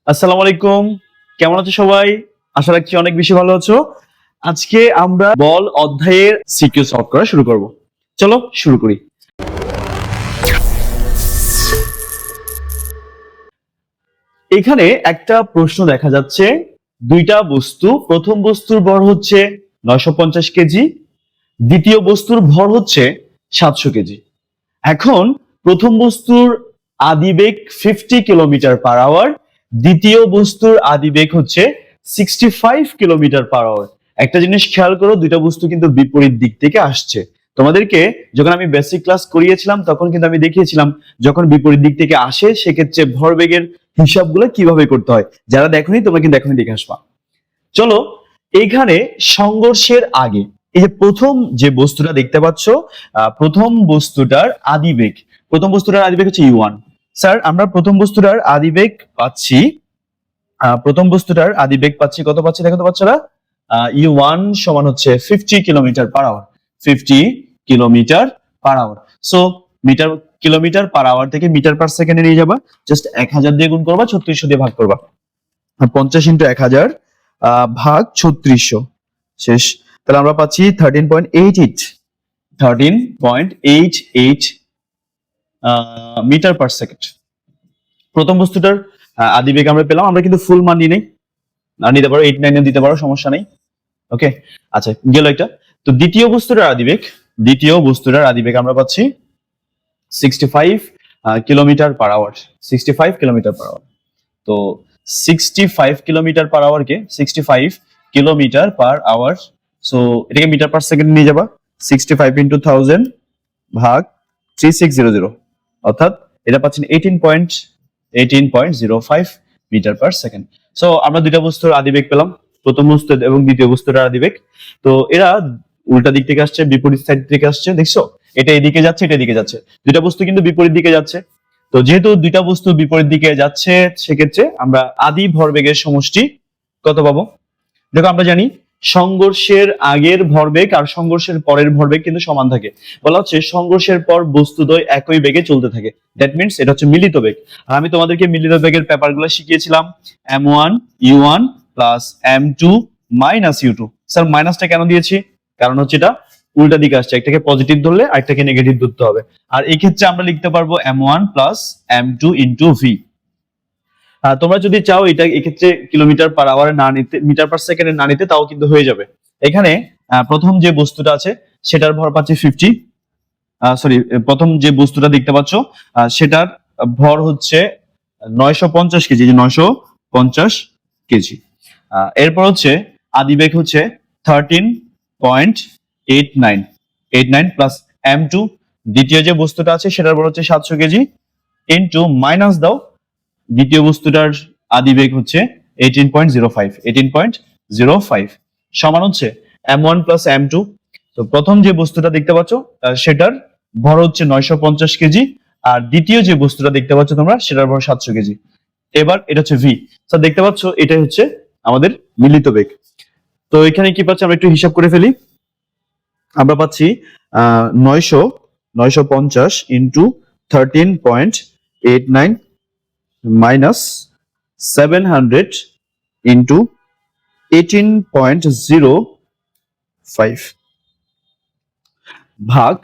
আসসালামু আলাইকুম। কেমন আছো সবাই? আশা রাখছি অনেক বেশি ভালো আছো। আজকে আমরা বল অধ্যায়ের সিকিউ সলভ করা শুরু করব। চলো শুরু করি। এখানে একটা প্রশ্ন দেখা যাচ্ছে, দুইটা বস্তু, প্রথম বস্তুর ভর হচ্ছে 950 কেজি, দ্বিতীয় বস্তুর ভর হচ্ছে 700 কেজি। এখন প্রথম বস্তুর আদিবেগ 50 কিলোমিটার পার আওয়ার, দ্বিতীয় বস্তুর আদিবেগ হচ্ছে 65 কিলোমিটার পার আওয়ার। একটা জিনিস খেয়াল করো, দুইটা বস্তু কিন্তু বিপরীত দিক থেকে আসছে। তোমাদেরকে যখন আমি বেসিক ক্লাস করিয়েছিলাম তখন কিন্তু আমি দেখিয়েছিলাম, যখন বিপরীত দিক থেকে আসে সেক্ষেত্রে ভরবেগের হিসাবগুলো কিভাবে করতে হয়। যারা দেখোনি তোমরা কিন্তু এখনই দেখে আসবা। চলো, এইখানে সংঘর্ষের আগে এই যে প্রথম যে বস্তুটা দেখতে পাচ্ছ, প্রথম বস্তুটার আদিবেগ, প্রথম বস্তুটার আদিবেগ হচ্ছে u1। স্যার আমরা প্রথম বস্তুটার আদিবেগ পাচ্ছি, প্রথম বস্তুটার আদিবেগ পাচ্ছি, কত পাচ্ছি দেখো তো বাচ্চারা? u1 সমান হচ্ছে 50 kilometre per hour, 50 kilometre per hour. So metre kilometre per hour থেকে মিটার পার সেকেন্ডে নিয়ে যাবা, জাস্ট 1000 দিয়ে গুণ করবা, 3600 দিয়ে ভাগ করবা। 50 ইন্টু 1000 ভাগ 3600 শেষ। তাহলে আমরা পাচ্ছি 13.88, 13.88 মিটার পার সেকেন্ড। প্রথম বস্তুটার আদিবেগ আমরা পেলাম। আমরা কিন্তু ফুল মান নিই, নিতে পারো 8 9 দিতে পারো, সমস্যা নেই। ওকে, আচ্ছা গেল এটা। তো দ্বিতীয় বস্তুটার আদিবেগ, দ্বিতীয় বস্তুটার আদিবেগ আমরা পাচ্ছি 65 kilometre per hour, 65 kilometre per hour. তো 65 কিলোমিটার পার আওয়ার কে 65 কিলোমিটার পার আওয়ার, সো এটাকে মিটার পার সেকেন্ড নিয়ে যাবা, 65 ইন্টু 1000 ভাগ 3600, অর্থাৎ এটা পাচ্ছেন 18.05 মিটার পার সেকেন্ড। সো আমরা দুইটা বস্তুর আদিবেগ পেলাম, প্রথম বস্তু এবং দ্বিতীয় বস্তুর আদিবেগ। তো এরা উল্টা দিক থেকে আসছে, বিপরীত সাইড থেকে আসছে, দেখছো? এটা এদিকে যাচ্ছে, এটা এদিকে যাচ্ছে, দুইটা বস্তু কিন্তু বিপরীত দিকে যাচ্ছে। তো যেহেতু দুইটা বস্তু বিপরীত দিকে যাচ্ছে, সেক্ষেত্রে আমরা আদি ভরবেগের সমষ্টি কত পাবো? দেখো আমরা জানি সংঘর্ষের আগের ভরবেগ আর সংঘর্ষের পরের ভরবেগ কিন্তু সমান থাকে। বলা হচ্ছে সংঘর্ষের পর বস্তুদ্বয় একই বেগে চলতে থাকে, দ্যাট মিনস এটা হচ্ছে মিলিত বেগ। আর আমি তোমাদেরকে মিলিত বেগের পেপারগুলো শিখিয়েছিলাম, m1 u1 plus m2 minus u2। Sir মাইনাসটা কেন দিয়েছি? কারণ হচ্ছে এটা উল্টা দিকে আসছে, একটাকে পজিটিভ ধরলে আরেকটাকে নেগেটিভ ধরতে হবে। আর এই ক্ষেত্রে আমরা লিখতে পারবো m1 plus m2 into v। তোমরা যদি চাও এটা এক্ষেত্রে কিলোমিটার পার আওয়ারে না নিতে, মিটার পার সেকেন্ডে না নিতে, তাও কিন্তু হয়ে যাবে। এখানে প্রথম যে বস্তুটা আছে সেটার ভর পাচ্ছি 50, সরি, প্রথম যে বস্তুটা দেখতে পাচ্ছ সেটার ভর হচ্ছে 950 কেজি, যে 950 কেজি। এরপর হচ্ছে আদিবেগ হচ্ছে 13.89 প্লাস m2, দ্বিতীয় যে বস্তুটা আছে সেটার ভর হচ্ছে 700 কেজি, ইন্টু মাইনাস দাও, দ্বিতীয় বস্তুটার আদিবেগ হচ্ছে 18.05 সমান হচ্ছে m1 প্লাস m2। তো প্রথম যে বস্তুটা দেখতে পাচ্ছ সেটার ভর হচ্ছে 950 কেজি, আর দ্বিতীয় যে বস্তুটা দেখতে পাচ্ছ তোমরা সেটার ভর 700 কেজি। এবার এটা হচ্ছে ভি। তো দেখতে পাচ্ছ এটাই হচ্ছে আমাদের মিলিত বেগ। তো এখানে কি পাচ্ছি আমরা একটু হিসাব করে ফেলি। আমরা পাচ্ছি 950 ইন্টু 13.89 মাইনাস 700 ইন্টু 18.05 ভাগ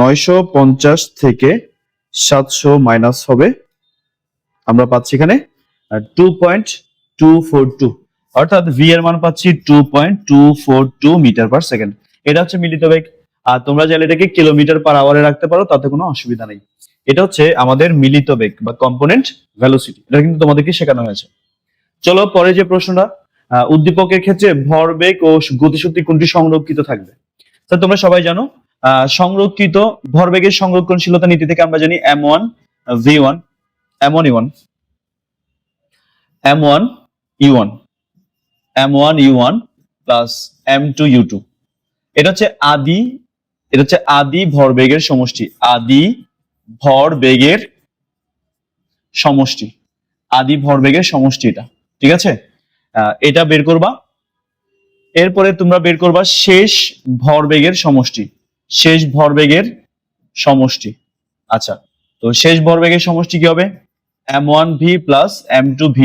950 থেকে 700 মাইনাস হবে, আমরা পাচ্ছি এখানে 2.242, অর্থাৎ ভি এর মান পাচ্ছি 2.242 মিটার পার সেকেন্ড। এটা হচ্ছে মিলিত বেগ। আর তোমরা চাইলে এটাকে কিলোমিটার পার আওয়ারে রাখতে পারো, তাতে কোনো অসুবিধা নেই। এটা হচ্ছে আমাদের মিলিত বেগ বা কম্পোনেন্ট ভেলোসিটি, এটা কিন্তু তোমাদেরকে শেখানো হয়েছে। চলো পরে যে প্রশ্নটা, উদ্দীপকের ক্ষেত্রে ভরবেগ ও গতিশক্তি কোনটি সংরক্ষিত থাকবে? তো তোমরা সবাই জানো সংরক্ষিত ভরবেগের সংরক্ষণশীলতা নীতি থেকে আমরা জানি m1 v1, m1 u1, m1 u1, m1 u1 plus m2 u2। এটা হচ্ছে আদি, এটা হচ্ছে আদি ভরবেগের সমষ্টি, আদি ভরবেগের সমষ্টি, আদি ভরবেগের সমষ্টি এটা, ঠিক আছে? এটা বের করবা। এরপরে তোমরা বের করবা শেষ ভরবেগের সমষ্টি, শেষ ভরবেগের সমষ্টি। আচ্ছা, তো শেষ ভরবেগের সমষ্টি কি হবে? m1v plus m2v।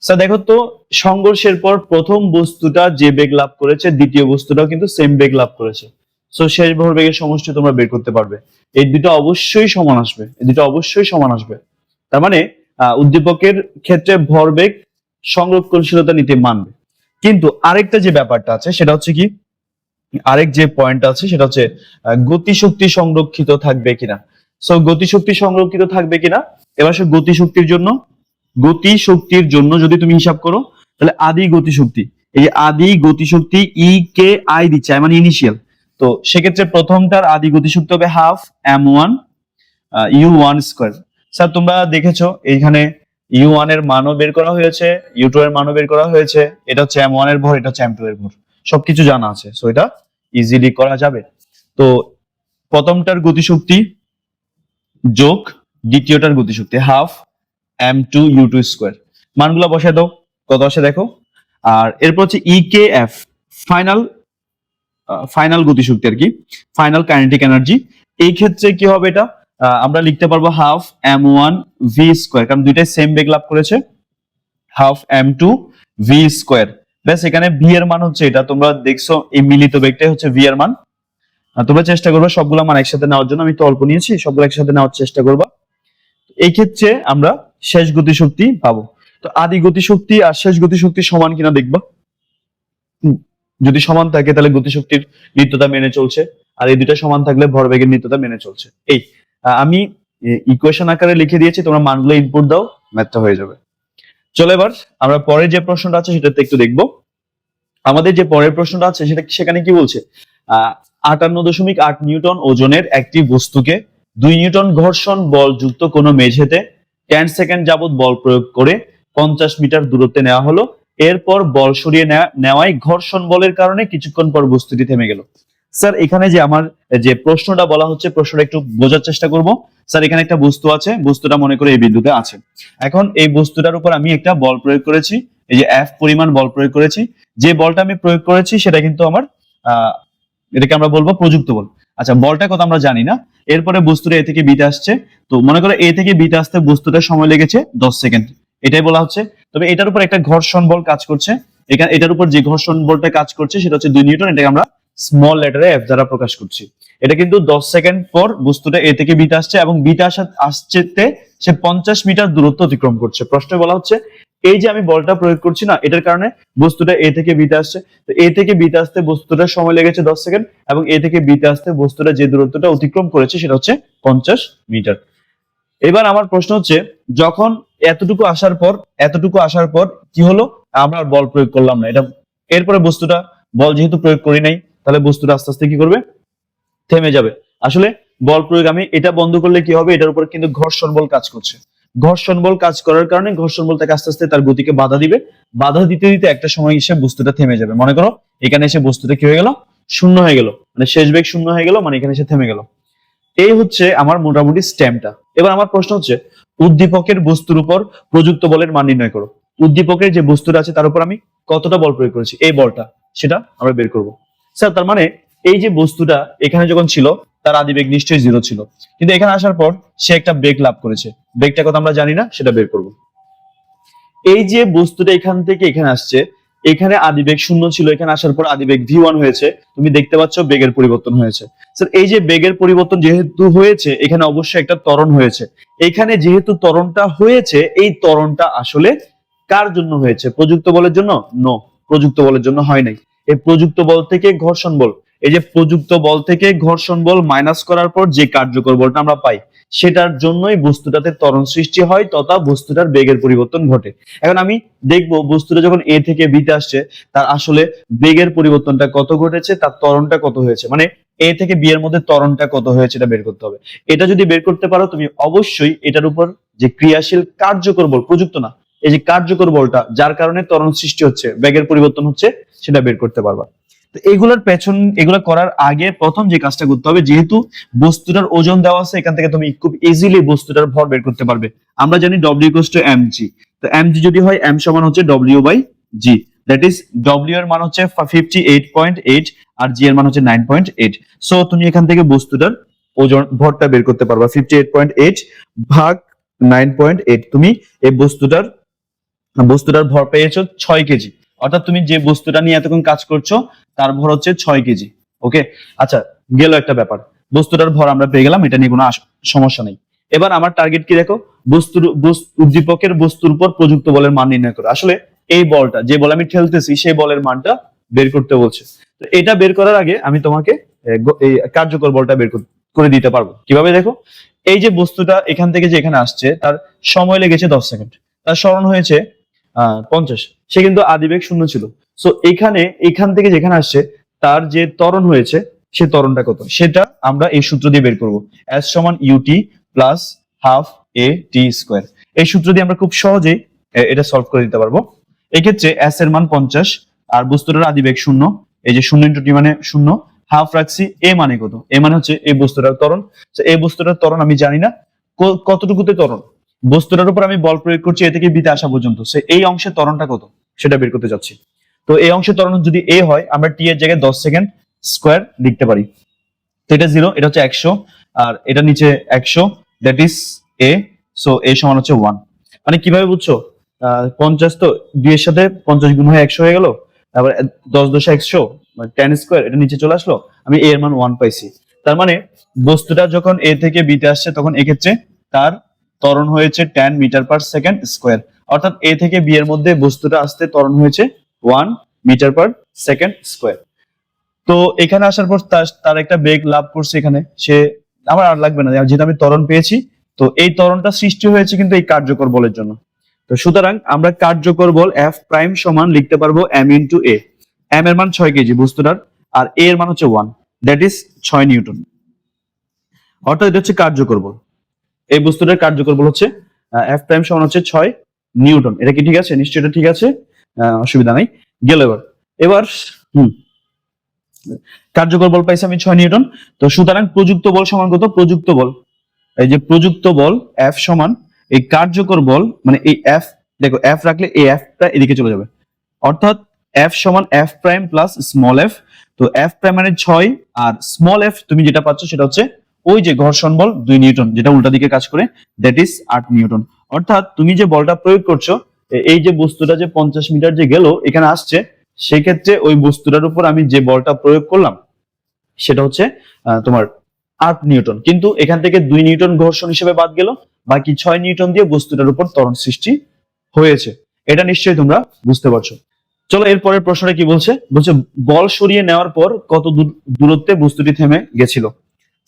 স্যার দেখো তো, সংঘর্ষের পর প্রথম বস্তুটা যে বেগ লাভ করেছে দ্বিতীয় বস্তুটাও কিন্তু সেম বেগ লাভ করেছে। সো শেষ ভরবেগের সমষ্টি তোমরা বের করতে পারবে। এই দুটো অবশ্যই সমান আসবে, এই দুটো অবশ্যই সমান আসবে। তার মানে উদ্দীপকের ক্ষেত্রে ভরবেগ সংরক্ষণশীলতা নীতি মানবে। কিন্তু আরেকটা যে ব্যাপারটা আছে সেটা হচ্ছে কি, আরেক যে পয়েন্ট আছে সেটা হচ্ছে গতিশক্তি সংরক্ষিত থাকবে কিনা। সো গতিশক্তি সংরক্ষিত থাকবে কিনা, এবার সে গতিশক্তির জন্য যদি তুমি হিসাব করো তাহলে আদি গতিশক্তি, এই যে আদি গতিশক্তি ই কে আই দিচ্ছে, মানে ইনিশিয়াল। তো সেক্ষেত্রে প্রথমটার আদি গতিশক্তি হবে half m1 u1 square. Sir তোমরা দেখেছো এইখানে u1 এর মানও বের করা হয়েছে, u2 এর মানও বের করা হয়েছে। এটা হচ্ছে m1 এর ভর, এটা হচ্ছে m2 এর ভর, সবকিছু জানা আছে। সো এটা ইজিলি করা যাবে। তো প্রথমটার গতিশক্তি যোগ দ্বিতীয়টার গতিশক্তি হাফ m2 u2 স্কয়ার, মানগুলো বসায় দাও কত আসে দেখো। আর এরপর হচ্ছে ইকেএফ, ফাইনাল গতিশক্তি আর কি, ফাইনাল কাইনেটিক এনার্জি। এই ক্ষেত্রে কি হবে, এটা আমরা লিখতে পারবো হাফ m1 v স্কয়ার, কারণ দুইটাই সেম বেগ লাভ করেছে, হাফ m2 v স্কয়ার। ব্যাস, এখানে v এর মান হচ্ছে এটা, তোমরা দেখছো এই মিলিত বেগটাই হচ্ছে v এর মান। তোমরা চেষ্টা করবে সবগুলো মান একসাথে নেওয়ার জন্য, আমি তো অল্প নিয়েছি, সবগুলো একসাথে নেওয়ার চেষ্টা করবা। এই ক্ষেত্রে আমরা শেষ গতিশক্তি পাবো। তো আদি গতিশক্তি আর শেষ গতিশক্তি সমান কিনা দেখবা। যদি সমান থাকে তাহলে গতিশক্তির নিত্যতা মেনে চলছে, আর এই দুটা সমান থাকলে ভরবেগের নিত্যতা মেনে চলছে। এই আমি ইকুয়েশন আকারে লিখে দিয়েছি, তোমরা মানগুলো ইনপুট দাও, ম্যাথটা হয়ে যাবে। চলো এবার আমরা পরের যে প্রশ্নটা আছে সেটাতে একটু দেখবো। আমাদের যে পরের প্রশ্নটা আছে সেখানে কি বলছে, 58.8 নিউটন ওজনের একটি বস্তুকে 2 নিউটন ঘর্ষণ বল যুক্ত কোনো মেঝেতে 10 সেকেন্ড যাবত বল প্রয়োগ করে 50 মিটার দূরত্বে নেওয়া হলো। এরপর বল সরিয়ে নেওয়ায় ঘর্ষণ বলের কারণে কিছুক্ষণ পর বস্তুটি থেমে গেল। স্যার এখানে যে আমার যে প্রশ্নটা বলা হচ্ছে, প্রশ্নটা একটু বোঝার চেষ্টা করব। স্যার এখানে একটা বস্তু আছে, বস্তুটা মনে করে এই বিন্দুতে আছে। এখন এই বস্তুটার উপর আমি একটা বল প্রয়োগ করেছি, এই যে F পরিমাণ বল প্রয়োগ করেছি। যে বলটা আমি প্রয়োগ করেছি সেটা কিন্তু আমার এটাকে আমরা বলবো প্রযুক্ত বল। আচ্ছা, বলটা কত আমরা জানি না। এরপরে বস্তুটা এ থেকে বিতে আসছে, তো মনে করো এ থেকে বিতে আসতে বস্তুটার সময় লেগেছে 10 সেকেন্ড, এটাই বলা হচ্ছে। তবে এটার উপর একটা ঘর্ষণ বল কাজ করছে, এখানে এটার উপর যে ঘর্ষণ বলটা কাজ করছে সেটা হচ্ছে 2 নিউটন, এটাকে আমরা স্মল লেটারে F দ্বারা প্রকাশ করছি। এটা কিন্তু 10 সেকেন্ড পর বস্তুটা এ থেকে বিতে আসছে এবং বিতে আসতে সে 50 মিটার দূরত্ব অতিক্রম করছে। প্রশ্নে বলা হচ্ছে এই যে আমি বলটা প্রয়োগ করছি না, এটার কারণে বস্তুটা এ থেকে বিতে আসছে, তো এ থেকে বিতে আসতে বস্তুটার সময় লেগেছে 10 সেকেন্ড এবং এ থেকে বিতে আসতে বস্তুটা যে দূরত্বটা অতিক্রম করেছে সেটা হচ্ছে 50 মিটার। এবার আমার প্রশ্ন হচ্ছে, যখন এতটুকু আসার পর কি হলো, আমরা আর বল প্রয়োগ করলাম না, এটা এরপরে বস্তুটা বল যেহেতু প্রয়োগ করি নাই তাহলে বস্তুটা আস্তে আস্তে কি করবে, থেমে যাবে। আসলে বল প্রয়োগ আমি এটা বন্ধ করলে কি হবে, এটার উপর কিন্তু ঘর্ষণ বল কাজ করছে। ঘর্ষণ বল কাজ করার কারণে ঘর্ষণ বল তাকে আস্তে আস্তে তার গতিকে বাধা দিবে, বাধা দিতে দিতে একটা সময় এসে বস্তুটা থেমে যাবে। মনে করো এখানে এসে বস্তুটা কি হয়ে গেল, শূন্য হয়ে গেল, মানে শেষ বেগ শূন্য হয়ে গেল, মানে এখানে এসে থেমে গেল। এই হচ্ছে আমার মোটামুটি স্টেমটা। এবার আমার প্রশ্ন হচ্ছে, উদ্দীপকের বস্তুর উপর প্রযুক্ত বলের মান নির্ণয় করো। উদ্দীপকের যে বস্তুটা আছে তার উপর আমি কতটা বল প্রয়োগ করেছি, এই বলটা সেটা আমরা বের করব। স্যার তার মানে এই যে বস্তুটা এখানে যখন ছিল তার আদিবেগ নিশ্চয়ই 0 ছিল, কিন্তু এখানে আসার পর সে একটা বেগ লাভ করেছে, বেগটা কত আমরা জানি না, সেটা বের করব। এই যে বস্তুটা এখান থেকে এখানে আসছে, এখানে আদিবেগ 0 ছিল, এখানে আসার পর আদিবেগ v1 হয়েছে, তুমি দেখতে পাচ্ছ বেগের পরিবর্তন হয়েছে। স্যার এই যে বেগের পরিবর্তন যেহেতু হয়েছে, এখানে অবশ্যই একটা ত্বরণ হয়েছে। এখানে যেহেতু ত্বরণটা হয়েছে, এই ত্বরণটা আসলে কার জন্য হয়েছে, প্রযুক্ত বলের জন্য? নো, প্রযুক্ত বলের জন্য হয় নাই। এই প্রযুক্ত বল থেকে ঘর্ষণ বল, এই যে প্রযুক্ত বল থেকে ঘর্ষণ বল মাইনাস করার পর যে কার্যকর বলটা আমরা পাই, সেটার জন্যই বস্তুটাতে ত্বরণ সৃষ্টি হয় তথা বস্তুটার বেগের পরিবর্তন ঘটে। এখন আমি দেখব বস্তুটা যখন এ থেকে বিতে আসছে তার আসলে বেগের পরিবর্তনটা কত ঘটেছে, তার ত্বরণটা কত হয়েছে, মানে এ থেকে বি এর মধ্যে ত্বরণটা কত হয়েছে এটা বের করতে হবে। এটা যদি বের করতে পারো তুমি অবশ্যই এটার উপর যে ক্রিয়াশীল কার্যকর বল, প্রযুক্ত না, এই যে কার্যকর বলটা যার কারণে ত্বরণ সৃষ্টি হচ্ছে, বেগের পরিবর্তন হচ্ছে, সেটা বের করতে পারবা। তো এগুলা করার আগে প্রথম যে কাজটা করতে হবে, যেহেতু বস্তুটার ওজন দেওয়া আছে, এখান থেকে তুমি খুব ইজিলি বস্তুটার ভর বের করতে পারবে। আমরা জানি W = mg, তো mg যদি হয় m সমান হচ্ছে W/g, দ্যাট ইজ W এর মান হচ্ছে 58.8 আর g এর মান হচ্ছে 9.8। সো তুমি এখান থেকে বস্তুটার ওজন ভরটা বের করতে পারবা, 58.8 ভাগ 9.8 তুমি এই বস্তুটার ভর পেয়েছো 6 কেজি। অর্থাৎ তুমি যে বস্তুটা নিয়ে এতক্ষণ কাজ করছো তার ভর হচ্ছে 6 কেজি। ওকে, আচ্ছা, গেল একটা ব্যাপার, বস্তুটার ভর আমরা পেয়ে গেলাম, এটা নিয়ে কোনো সমস্যা নেই। এবার আমার টার্গেট কি দেখো, উদ্দীপকের বস্তুর উপর প্রযুক্ত বলের মান নির্ণয় করো। আসলে এই বলটা, যে বল আমি ঠেলতেছি, সেই বলের মানটা বের করতে বলছে। তো এটা বের করার আগে আমি তোমাকে এই কার্যকর বলটা বের করে দিতে পারবো কিভাবে, দেখো। এই যে বস্তুটা এখান থেকে যে এখানে আসছে তার সময় লেগেছে 10 সেকেন্ড, তার স্মরণ হয়েছে 50, সে কিন্তু আদিবেগ 0 ছিল। সো এখান থেকে যেখানে আসছে তার যে ত্বরণ হয়েছে, সে ত্বরণটা কত, সেটা আমরা এই সূত্র দিয়ে বের করবো। S সমান UT plus half AT square. এই সূত্র দিয়ে আমরা খুব সহজেই এটা সলভ করে দিতে পারবো। এক্ষেত্রে S এর মান 50 আর বস্তুটার আদিবেগ 0, এই যে 0 ইন্টু T মানে 0, হাফ রাখছি, এ মানে কত, এ মানে হচ্ছে এই বস্তুটার ত্বরণ। এই বস্তুটার ত্বরণ আমি জানি না কতটুকুতে ত্বরণ, বস্তুটার উপর আমি বল প্রয়োগ করছি এ থেকে বিতে আসা পর্যন্ত, সে এই অংশের ত্বরণটা কত সেটা বের করতে যাচ্ছি। তো এই অংশের ত্বরণ যদি এ হয়, আমরা টি এর জায়গায় 10 সেকেন্ড স্কোয়ার লিখতে পারি। তো এটা 0, এটা হচ্ছে 100, আর এটা নিচে 100, দ্যাট ইজ এ। সো এ সমান হচ্ছে 1। মানে কিভাবে বুঝছো, 50 তো 2 এর সাথে 50 গুণ হয়ে 100 হয়ে গেল, তারপর 10 10 100 মানে 10 স্কোয়ার, এটা নিচে চলে আসলো, আমি এ এর মান 1 পাইছি। তার মানে বস্তুটা যখন এ থেকে বিতে আসছে তখন এক্ষেত্রে তার ত্বরণ হয়েছে 10 মিটার পার সেকেন্ড স্কোয়ার। অর্থাৎ এ থেকে বি এর মধ্যে বস্তুটা আসতে ত্বরণ হয়েছে 1 মিটার পার সেকেন্ড স্কোয়ার। তো এখানে আসার পর তার একটা বেগ লাভ করছে, এখানে সে আমার আর লাগবে না, যেহেতু আমি ত্বরণ পেয়েছি। তো এই ত্বরণটা সৃষ্টি হয়েছে কিন্তু এই কার্যকর বলের জন্য। তো সুতরাং আমরা কার্যকর বল F প্রাইম সমান লিখতে পারবো M ইন্টু A। M এর মান 6 কেজি বস্তুটার, আর A এর মান হচ্ছে 1, দ্যাট ইজ 6 নিউটন। অর্থাৎ এটা হচ্ছে কার্যকর বল, এই বস্তুটার কার্যকর বল হচ্ছে F প্রাইম সমান হচ্ছে 6 নিউটন। এটা কি ঠিক আছে? নিশ্চয়ই এটা ঠিক আছে, অসুবিধা নাই। গেল এবার কার্যকর বল পাইছি আমি 6 নিউটন। তো সুতরাং প্রযুক্ত বল সমান কত, প্রযুক্ত বল, এই যে প্রযুক্ত বল F সমান এই কার্যকর বল, মানে এই F, দেখো F রাখলে এই F টা এদিকে চলে যাবে, অর্থাৎ F সমান F prime plus small f। তো F প্রাইম মানে 6, আর স্মল f তুমি যেটা পাচ্ছ সেটা হচ্ছে ওই যে ঘর্ষণ বল 2 নিউটন, যেটা উল্টা দিকে কাজ করে, দ্যাট ইজ 8 নিউটন। অর্থাৎ তুমি যে বলটা প্রয়োগ করছো, এই যে বস্তুটা যে 50 মিটার যে গেল এখানে আসছে, সেই ক্ষেত্রে ওই বস্তুটার উপর আমি যে বলটা প্রয়োগ করলাম সেটা হচ্ছে তোমার 8 নিউটন। কিন্তু এখান থেকে 2 নিউটন ঘর্ষণ হিসেবে বাদ গেল, বাকি 6 নিউটন দিয়ে বস্তুটার উপর ত্বরণ সৃষ্টি হয়েছে। এটা নিশ্চয়ই তোমরা বুঝতে পারছো। চলো এরপরের প্রশ্নটা কি বলছে, বলছে বল সরিয়ে নেওয়ার পর কত দূরত্বে বস্তুটি থেমে গেছিল।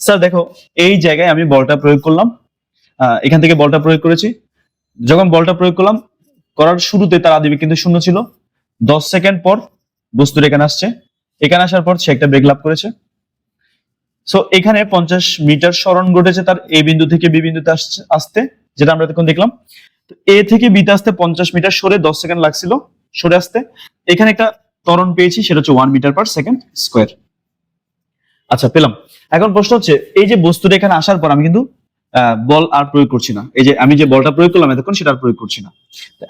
স্যার দেখো, এই জায়গায় আমি বলটা প্রয়োগ করলাম, এখান থেকে বলটা প্রয়োগ করেছি। যখন বলটা প্রয়োগ করলাম, করার শুরুতে তার আদিবেগ কিন্তু 0 ছিল। 10 সেকেন্ড পর বস্তুটা এখানে আসছে, এখানে আসার পর সে একটা বেগ লাভ করেছে। সো এখানে 50 মিটার সরণ ঘটেছে তার এ বিন্দু থেকে বি বিন্দুতে আসতে, যেটা আমরা তখন দেখলাম। এ থেকে বিতে আসতে 50 মিটার সরে 10 সেকেন্ড লাগছিল সরে আসতে। এখানে একটা ত্বরণ পেয়েছি, সেটা হচ্ছে 1 মিটার পার সেকেন্ড স্কোয়ার। আচ্ছা, পেলাম। এখন প্রশ্ন হচ্ছে, এই যে বস্তুটা এখানে আসার পর আমি কিন্তু বল আর প্রয়োগ করছি না, এই যে আমি যে বলটা প্রয়োগ করলাম এতক্ষণ সেটা আর প্রয়োগ করছি না।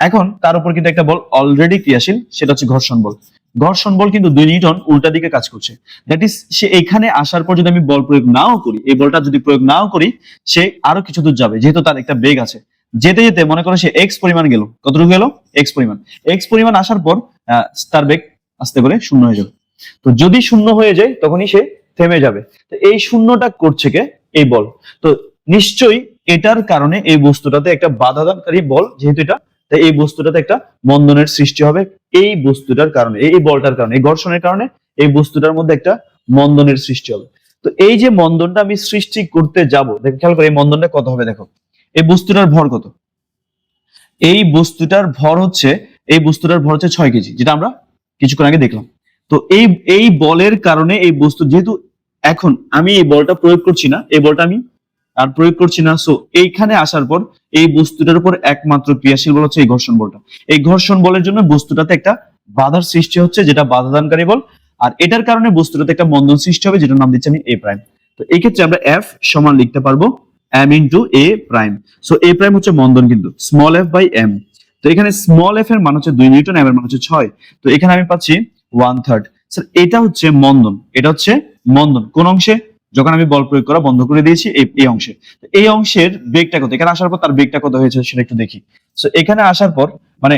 এখন তার উপর কিন্তু একটা বল অলরেডি ক্রিয়াশীল, সেটা হচ্ছে ঘর্ষণ বল। ঘর্ষণ বল কিন্তু 2 নিউটন উল্টা দিকে কাজ করছে, দ্যাট ইজ সে এখানে আসার পর যদি আমি বল প্রয়োগ নাও করি, এই বলটা যদি প্রয়োগ নাও করি, সে আরো কিছু দূর যাবে, যেহেতু তার একটা বেগ আছে। যেতে যেতে মনে করো সে এক্স পরিমাণ গেল, কতটুকু গেল, এক্স পরিমাণ আসার পর তার বেগ আস্তে করে 0 হয়ে যাবে। তো যদি 0 হয়ে যায় তখনই সে থেমে যাবে। তো এই শূন্যটা করছে কে, এই বল। তো নিশ্চয়ই এটার কারণে এই বস্তুটাতে একটা বাধাদানকারী বল, যেহেতু এটা, তাই এই বস্তুটাতে একটা মন্দনের সৃষ্টি হবে। এই বস্তুটার কারণে, এই বলটার কারণে, এই ঘর্ষণের কারণে এই বস্তুটার মধ্যে একটা মন্দনের সৃষ্টি হবে। তো এই যে মন্দনটা আমি সৃষ্টি করতে যাব, দেখো খেয়াল করে এই মন্দনটা কত হবে। দেখো এই বস্তুটার ভর কত, এই বস্তুটার ভর হচ্ছে 6 কেজি, যেটা আমরা কিছুক্ষণ আগে দেখলাম। তো এই বলের কারণে এই বস্তু, যেহেতু এখন আমি এই বলটা প্রয়োগ করছি না, এই বলটা আমি আর প্রয়োগ করছি না, সো এইখানে আসার পর এই বস্তুটার উপর একমাত্র ক্রিয়াশীল বল হচ্ছে এই ঘর্ষণ বলটা। এই ঘর্ষণ বলের জন্য বস্তুটাতে একটা বাধার সৃষ্টি হচ্ছে, যেটা বাধাদানকারী বল, আর এটার কারণে বস্তুটাতে একটা মন্দন সৃষ্টি হবে, যেটার নাম দিচ্ছি আমি এ প্রাইম। তো এই ক্ষেত্রে আমরা এফ সমান লিখতে পারবো এম ইন্টু এ প্রাইম। সো এ প্রাইম হচ্ছে মন্দন কিন্তু, স্মল এফ বাই এম। তো এখানে স্মল এফ এর মান হচ্ছে 2 নিউটন, এম এর মান হচ্ছে 6। তো এখানে আমি পাচ্ছি 1/3। স্যার এটা হচ্ছে মন্দন, এটা হচ্ছে মন্দন কোন অংশে, যখন আমি বল প্রয়োগ করা বন্ধ করে দিয়েছি এই অংশে। এই অংশের বেগটা কত, এখানে আসার পর তার বেগটা কত হয়েছে সেটা একটু দেখি। সো এখানে আসার পর মানে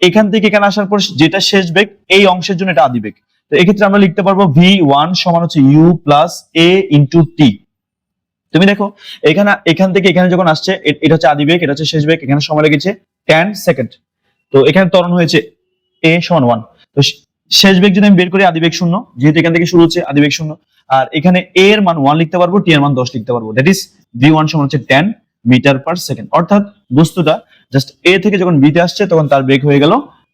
এখান থেকে এখানে আসার পর যেটা শেষ বেগ এই অংশের জন্য এটা আদি বেগ। তো এক্ষেত্রে আমরা লিখতে পারবো v1 সমান হচ্ছে u plus a into T. তুমি দেখো এখান থেকে এখানে যখন আসছে এটা হচ্ছে আদি বেগ, এটা হচ্ছে শেষ বেগ, এখানে সময় লেগেছে 10 সেকেন্ড। তো এখানে ত্বরণ হয়েছে a সমান 1। তো শেষ বেগ যদি আমি বের করি আদি বেগ 0, যেহেতু এখান থেকে শুরু হচ্ছে আদি বেগ 0, আর এখানে a এর মান 1 লিখতে পারবো, t এর মান 10 লিখতে পারবো। দ্যাট ইজ v1 সমান হচ্ছে 10 মিটার পার সেকেন্ড। অর্থাৎ বস্তুটা জাস্ট a থেকে যখন b তে আসছে তখন তার বেগ হয়ে গেল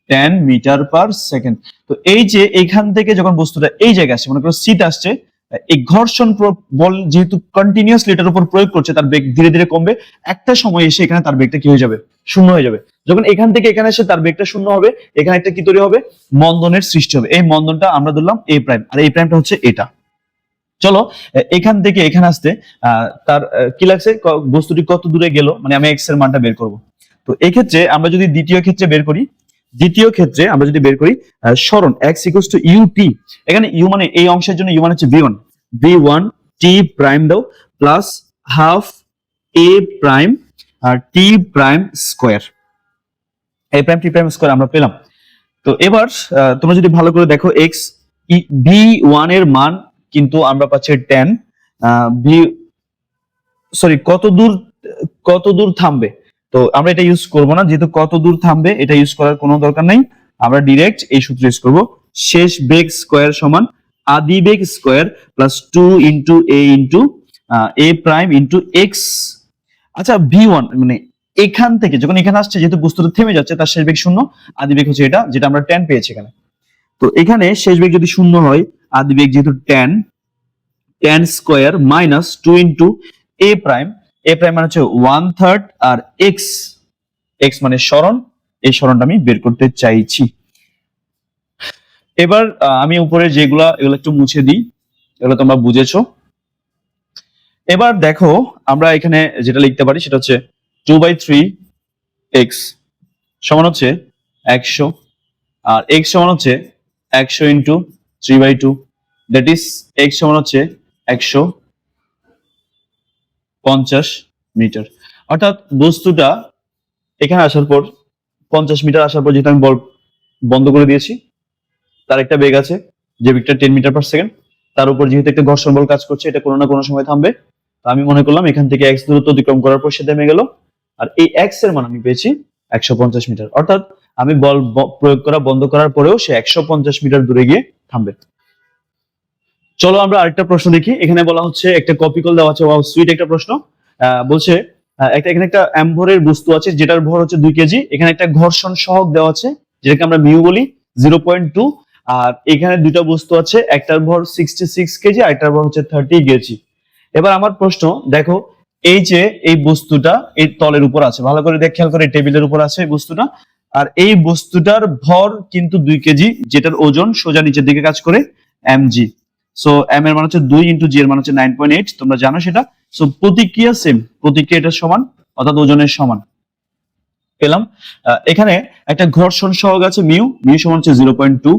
10 মিটার পার সেকেন্ড। তো এই যে এখান থেকে যখন বস্তুটা এই জায়গায় আসছে, মনে করো সিট আসছে, এই ঘর্ষণ বল যেহেতু কন্টিনিউয়াসলি এটার উপর প্রয়োগ করছে তার বেগ ধীরে ধীরে কমবে, একটা সময় এসে এখানে তার বেগটা কি হয়ে যাবে, শূন্য হয়ে যাবে। যখন এখান থেকে এখানে এসে তার বেগটা শূন্য হবে, এখানে একটা কি তৈরি হবে, মন্দনের সৃষ্টি হবে। এই মন্দনটা আমরা ধরলাম এ প্রাইম, আর এই প্রাইমটা হচ্ছে এটা। চলো এখান থেকে এখানে আসতে তার কি লাগছে, বস্তুটি কত দূরে গেল, মানে আমি এক্স এর মানটা বের করব। তো এই ক্ষেত্রে আমরা যদি দ্বিতীয় ক্ষেত্রে বের করি, আমরা যদি বের করি সরণ x ইকুয়ালস টু ইউটি, এখানে ইউ মানে এই অংশের জন্য ইউ মানে হচ্ছে v1 t প্রাইম দাও প্লাস হাফ a প্রাইম আর t prime square, a prime t prime square আমরা পেলাম। তো এবার তোমরা যদি ভালো করে দেখো x v1 এর মান কিন্তু আমরা পাচ্ছি 10, কত দূর থামবে, তো আমরা এটা ইউজ করব না, যেহেতু কত দূর থামবে এটা ইউজ করার কোনো দরকার নাই। আমরা ডিরেক্ট এই সূত্র ইউজ করব, শেষ বেগ স্কয়ার সমান আদি বেগ square plus 2 into a into a prime into x। আচ্ছা v1 মানে এখান থেকে যখন এখানে আসছে, যেহেতু বস্তুটা থেমে যাচ্ছে, তার শেষ বেগ 0, আদি বেগ হচ্ছে এটা, যেটা আমরা 10 পেয়েছি এখানে। তো এখানে শেষ বেগ যদি 0 হয়, আদি বেগ যেহেতু 10 square minus 2 into a prime মানে হচ্ছে 1/3 আর x মানে সরণ, এই সরণটা আমি বের করতে চাইছি। এবার আমি উপরে এগুলো একটু মুছে দিই, এগুলো তোমরা বুঝেছো। এবার দেখো আমরা এখানে যেটা লিখতে পারি সেটা হচ্ছে 2/3 x সমান হচ্ছে 100, আর x সমান হচ্ছে 100 ইন্টু 3/2, দ্যাট ইজ x সমান হচ্ছে 150 মিটার। অর্থাৎ বস্তুটা এখানে আসার পর 50 মিটার আসার পর, যেহেতু আমি বল বন্ধ করে দিয়েছি, তার একটা বেগ আছে যে বেগটা 10 মিটার পার সেকেন্ড, তার উপর যেহেতু একটা ঘর্ষণ বল কাজ করছে, এটা কোনো না কোনো সময় থামবে। তো আমি মনে করলাম এখান থেকে x দূরত্ব অতিক্রম করার পর সে থেমে গেল, আর এই x এর মান আমি পেয়েছি 150 মিটার। অর্থাৎ আমি বল প্রয়োগ করা বন্ধ করার পরেও সে 150 মিটার দূরে গিয়ে থামবে। চলো আমরা আরেকটা প্রশ্ন দেখি। এখানে বলা হচ্ছে একটা কপি কল দেওয়া আছে, ওয়াও সুইট একটা প্রশ্ন। বলছে এখানে একটা অ্যাম্বরের বস্তু আছে যেটার ভর হচ্ছে 2 কেজি, এখানে একটা ঘর্ষণ সহগ দেওয়া আছে যেটাকে আমরা মিউ বলি 0.2, আর এখানে দুটো বস্তু আছে, একটার ভর 66 কেজি আর একটার ভর হচ্ছে 30 কেজি। এবার আমার প্রশ্ন দেখো, এই যে এই বস্তুটা এই তলের উপর আছে, ভালো করে খেয়াল করে, টেবিলের উপর আছে এই বস্তুটা, আর এই বস্তুটার ভর কিন্তু 2 কেজি, যেটার ওজন সোজা নিচের দিকে কাজ করে mg। সো m এর মান হচ্ছে 2 ইন্টু g এর মান হচ্ছে 9.8, তোমরা জানো সেটা। সো প্রতিক্রিয়া সেম, প্রতিক্রিয়া এটা সমান, অর্থাৎ ওজনের সমান পেলাম। এখানে একটা ঘর্ষণ সহগ আছে মিউ সমান হচ্ছে 0.2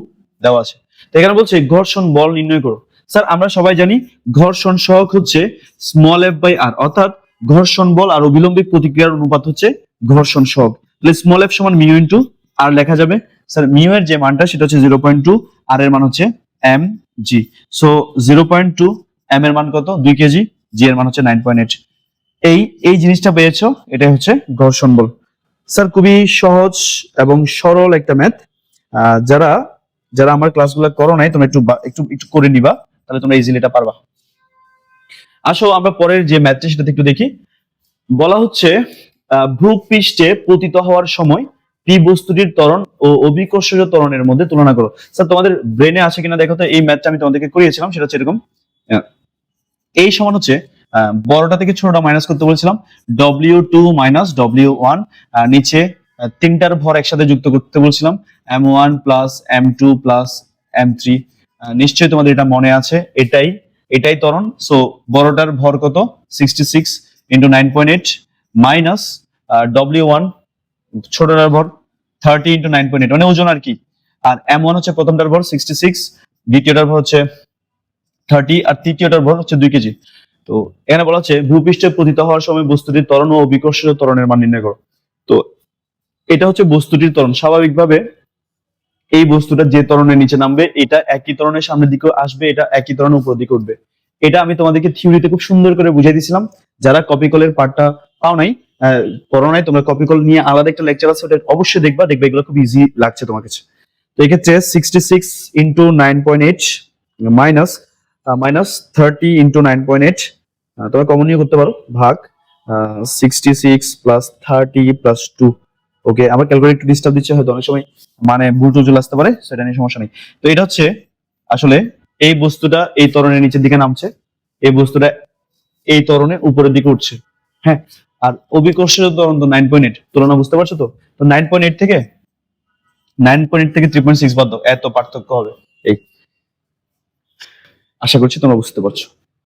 দেওয়া আছে। তো এখানে বলছে ঘর্ষণ বল নির্ণয় করো। স্যার আমরা সবাই জানি ঘর্ষণ সহগ হচ্ছে স্মল f বাই r, অর্থাৎ ঘর্ষণ বল আর অবিলম্বিক প্রতিক্রিয়ার অনুপাত হচ্ছে ঘর্ষণ সহগ। তাহলে স্মল f সমান মিউ ইন্টু r লেখা যাবে। স্যার মিউ এর যে মানটা সেটা হচ্ছে 0.2, আর এর মান হচ্ছে mg। সো 0.2, m এর মান কত 2 কেজি, g এর মান হচ্ছে 9.8। এই জিনিসটা পেয়েছো, এটাই হচ্ছে ঘর্ষণ বল। স্যার খুবই সহজ এবং সরল একটা ম্যাথ, যারা যারা আমার ক্লাসগুলো করো নাই তোমরা একটু করে নিবা, তাহলে তোমরা ইজিলি এটা পারবা। আসো আমরা পরের যে ম্যাথটা সেটা একটু দেখি। বলা হচ্ছে ভূপৃষ্ঠে পতিত হওয়ার সময় পি বস্তুটির ত্বরণ ও অভিকর্ষজ ত্বরণের মধ্যে তুলনা করো। স্যার তোমাদের ব্রেনে আছে কিনা দেখো তো, এই ম্যাথটা আমি তোমাদেরকে করিয়েছিলাম, সেটা হচ্ছে এরকম। এই সমান হচ্ছে বড়টা থেকে ছোটটা মাইনাস করতে বলেছিলাম, W2 মাইনাস W1, নিচে তিনটার ভর একসাথে যুক্ত করতে বলছিলাম, M1 plus M2 plus M3। নিশ্চয়ই তোমাদের এটা মনে আছে, এটাই ত্বরণ। সো বড়টার ভর কত 66 ইন্টু 9.8 মাইনাস W1 ছোটটার ভর 30 ইন্টু 9.8, মানে ওজন আর কি। আর M1 হচ্ছে প্রথমটার ভর 66, দ্বিতীয়টার ভর হচ্ছে 30 আর তৃতীয়টার ভর হচ্ছে 2 কেজি। তো এখানে বলা হচ্ছে ভূপৃষ্ঠে পতিত হওয়ার সময় বস্তুটির ত্বরণ ও অভিকর্ষজ ত্বরণের মান নির্ণয় করো। তো এটা হচ্ছে বস্তুটির ত্বরণ। স্বাভাবিকভাবে এই বস্তুটা যে ত্বরণের নিচে নামবে এটা একই ত্বরণের সামনের দিকে আসবে, এটা একই ত্বরণের উপর দিকে উঠবে। এটা আমি তোমাদেরকে থিওরিতে খুব সুন্দর করে বুঝাই দিয়েছিলাম। যারা কপি কলের পার্টটা পাও নাই, পড়ো নাই, তোমরা কপি কল নিয়ে আলাদা একটা লেকচার আছে, ওটা অবশ্যই দেখবা, দেখবে এগুলো খুব ইজি লাগছে তোমার কাছে। তো এক্ষেত্রে 66 ইন্টু 9.8 মাইনাস মাইনাস 30 ইন্টু 9.8, তোমরা কমন নিয়ে করতে পারো, ভাগ 66 প্লাস 30 প্লাস 2। ওকে, আমার ক্যালকুলেটর একটু ডিস্টার্ব দিচ্ছে হয়তো অনেক সময়, মানে ভুল টুল আসতে পারে, সেটা নিয়ে সমস্যা নেই। তো এটা হচ্ছে আসলে এই বস্তুটা এই ত্বরণের নিচের দিকে নামছে, এই বস্তুটা এই ত্বরণের উপরের দিকে উঠছে। হ্যাঁ, আর অভিকর্ষজ ত্বরণ তো 9.8, তুলনা বুঝতে পারছো তো? তো 9.8 থেকে 3.6 বাদ দাও, এত পার্থক্য হবে। এই আশা করছি তোমরা বুঝতে পারছো।